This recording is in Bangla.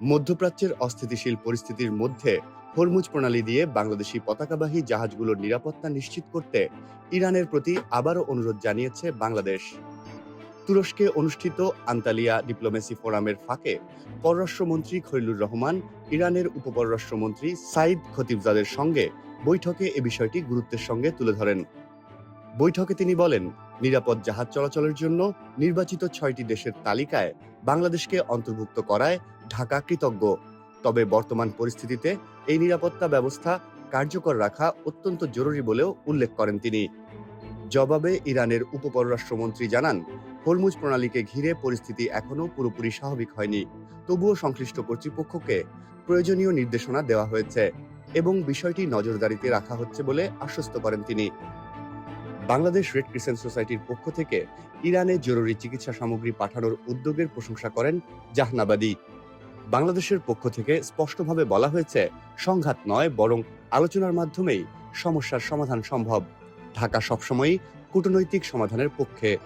মধ্যপ্রাচ্যের অস্থিতিশীল পরিস্থিতির মধ্যে হরমুজ প্রণালী দিয়ে বাংলাদেশি পতাকাবাহী জাহাজগুলোর নিরাপত্তা নিশ্চিত করতে ইরানের প্রতি আবারও অনুরোধ জানিয়েছে বাংলাদেশ। তুরস্কে অনুষ্ঠিত আন্তালিয়া ডিপ্লোমেসি ফোরামের ফাঁকে পররাষ্ট্রমন্ত্রী খলিলুর রহমান ইরানের উপপররাষ্ট্রমন্ত্রী সাইদ খতিবজাদের সঙ্গে বৈঠকে এ বিষয়টি গুরুত্বের সঙ্গে তুলে ধরেন। বৈঠকে তিনি বলেন, নিরাপদ জাহাজ চলাচলের জন্য নির্বাচিত ৬টি দেশের তালিকায় বাংলাদেশকে অন্তর্ভুক্ত করায় ঢাকা কৃতজ্ঞ। তবে বর্তমান পরিস্থিতিতে এই নিরাপত্তা ব্যবস্থা কার্যকর রাখা অত্যন্ত জরুরি বলেও উল্লেখ করেন তিনি। জবাবে ইরানের উপপররাষ্ট্রমন্ত্রী জানান, হরমুজ প্রণালীকে ঘিরে পরিস্থিতি এখনও পুরোপুরি স্বাভাবিক হয়নি। তবুও সংশ্লিষ্ট কর্তৃপক্ষকে প্রয়োজনীয় নির্দেশনা দেওয়া হয়েছে এবং বিষয়টি নজরদারিতে রাখা হচ্ছে বলে আশ্বস্ত করেন তিনি। বাংলাদেশ রেড ক্রিসেন্ট সোসাইটির পক্ষ থেকে ইরানে জরুরি চিকিৎসা সামগ্রী পাঠানোর উদ্যোগের প্রশংসা করেন জাহনাবাদী। বাংলাদেশের পক্ষ থেকে স্পষ্টভাবে বলা হয়েছে, সংঘাত নয় বরং আলোচনার মাধ্যমেই সমস্যার সমাধান সম্ভব। ঢাকা সবসময়ই কূটনৈতিক সমাধানের পক্ষে।